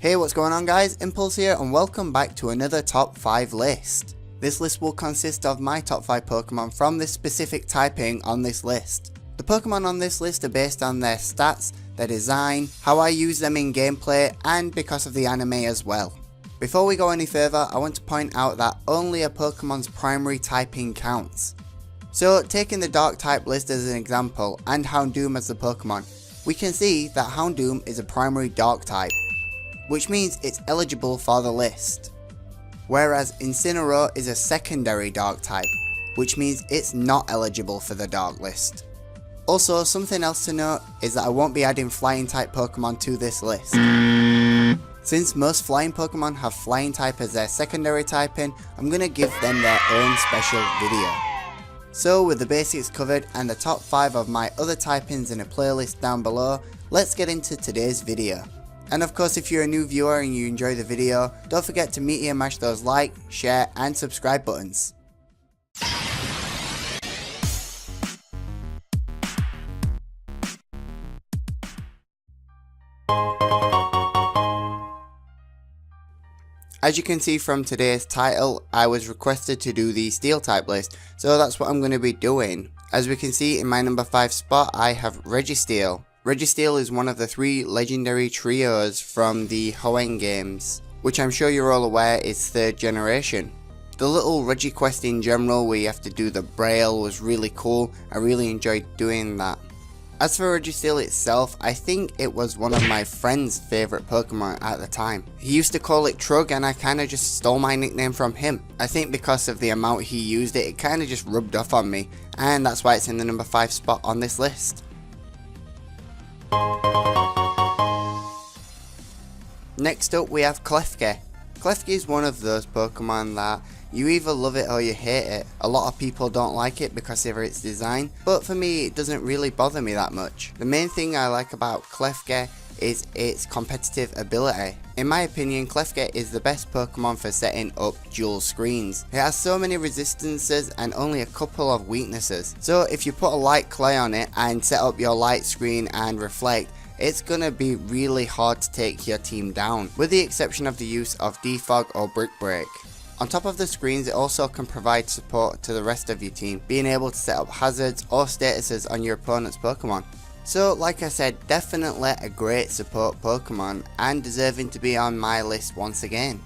Hey, what's going on guys, Impulse here and welcome back to another top 5 list. This list will consist of my top 5 Pokemon from this specific typing on this list. The Pokemon on this list are based on their stats, their design, how I use them in gameplay and because of the anime as well. Before we go any further, I want to point out that only a Pokemon's primary typing counts. So taking the Dark type list as an example and Houndoom as the Pokemon, we can see that Houndoom is a primary Dark type, which means it's eligible for the list. Whereas Incineroar is a secondary Dark type, which means it's not eligible for the Dark list. Also, something else to note is that I won't be adding Flying type Pokemon to this list. Since most Flying Pokemon have Flying type as their secondary typing, I'm going to give them their own special video. So with the basics covered and the top 5 of my other typings in a playlist down below, let's get into today's video. And of course, if you're a new viewer and you enjoy the video, don't forget to meaty and mash those like, share and subscribe buttons. As you can see from today's title, I was requested to do the Steel type list, so that's what I'm going to be doing. As we can see in my number 5 spot, I have Registeel. Registeel is one of the 3 legendary trios from the Hoenn games, which I'm sure you're all aware is 3rd generation. The little Regiquest in general where you have to do the braille was really cool. I really enjoyed doing that. As for Registeel itself, I think it was one of my friend's favourite Pokemon at the time. He used to call it Trug and I kinda just stole my nickname from him. I think because of the amount he used it, it kinda just rubbed off on me, and that's why it's in the number 5 spot on this list. Next up we have Klefki. Klefki is one of those Pokemon that you either love it or you hate it. A lot of people don't like it because of its design, but for me it doesn't really bother me that much. The main thing I like about Klefki is its competitive ability. In my opinion, Klefki is the best Pokemon for setting up dual screens. It has so many resistances and only a couple of weaknesses. So if you put a light clay on it and set up your light screen and reflect, it's gonna be really hard to take your team down, with the exception of the use of defog or brick break. On top of the screens, it also can provide support to the rest of your team, being able to set up hazards or statuses on your opponent's Pokemon. So like I said, definitely a great support Pokemon and deserving to be on my list once again.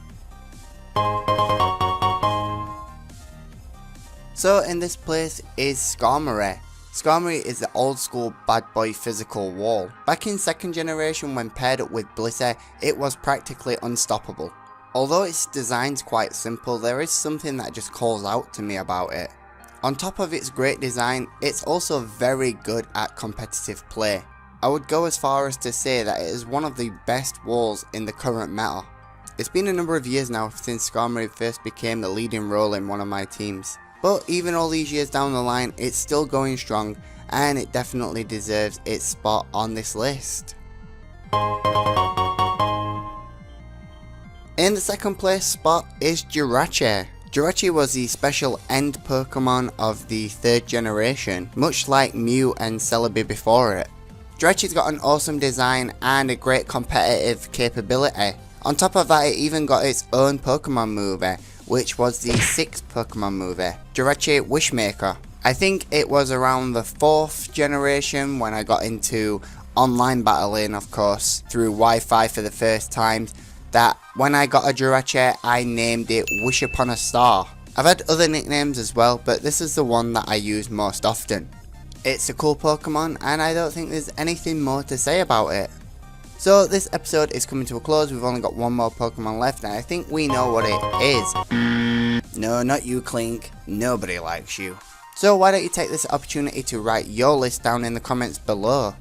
So in this place is Skarmory. Skarmory is the old school bad boy physical wall. Back in 2nd generation when paired up with Blissey, it was practically unstoppable. Although its design's quite simple, there is something that just calls out to me about it. On top of its great design, it's also very good at competitive play. I would go as far as to say that it is one of the best walls in the current meta. It's been a number of years now since Skarmory first became the leading role in one of my teams. But even all these years down the line, it's still going strong and it definitely deserves its spot on this list. In the 2nd place spot is Jirachi. Jirachi was the special end Pokemon of the 3rd generation, much like Mew and Celebi before it. Jirachi's got an awesome design and a great competitive capability. On top of that, it even got its own Pokemon movie, which was the 6th Pokemon movie, Jirachi Wishmaker. I think it was around the 4th generation when I got into online battling, of course, through Wi-Fi for the first time, that when I got a Jirachi, I named it Wish Upon a Star. I've had other nicknames as well, but this is the one that I use most often. It's a cool Pokemon and I don't think there's anything more to say about it. So this episode is coming to a close. We've only got one more Pokemon left and I think we know what it is. No, not you, Clink. Nobody likes you. So why don't you take this opportunity to write your list down in the comments below.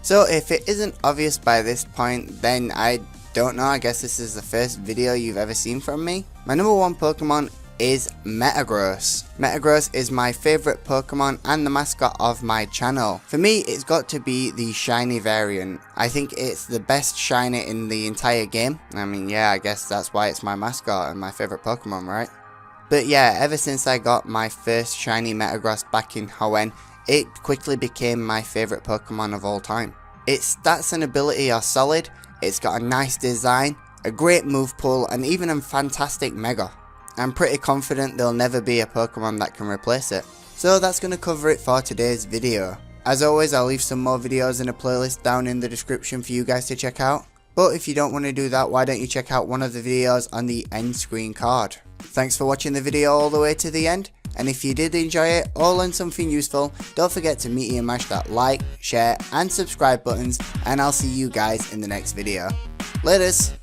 So if it isn't obvious by this point, then I don't know, I guess this is the first video you've ever seen from me. My number 1 Pokemon is Metagross. Metagross is my favourite Pokemon and the mascot of my channel. For me, it's got to be the shiny variant. I think it's the best shiny in the entire game. I mean, yeah, I guess that's why it's my mascot and my favourite Pokemon, right? But yeah, ever since I got my first shiny Metagross back in Hoenn, it quickly became my favourite Pokemon of all time. Its stats and ability are solid, it's got a nice design, a great move pool, and even a fantastic Mega. I'm pretty confident there'll never be a Pokemon that can replace it. So that's going to cover it for today's video. As always, I'll leave some more videos in a playlist down in the description for you guys to check out. But if you don't want to do that, why don't you check out one of the videos on the end screen card. Thanks for watching the video all the way to the end, and if you did enjoy it or learn something useful, don't forget to meaty and mash that like, share and subscribe buttons, and I'll see you guys in the next video. Laters!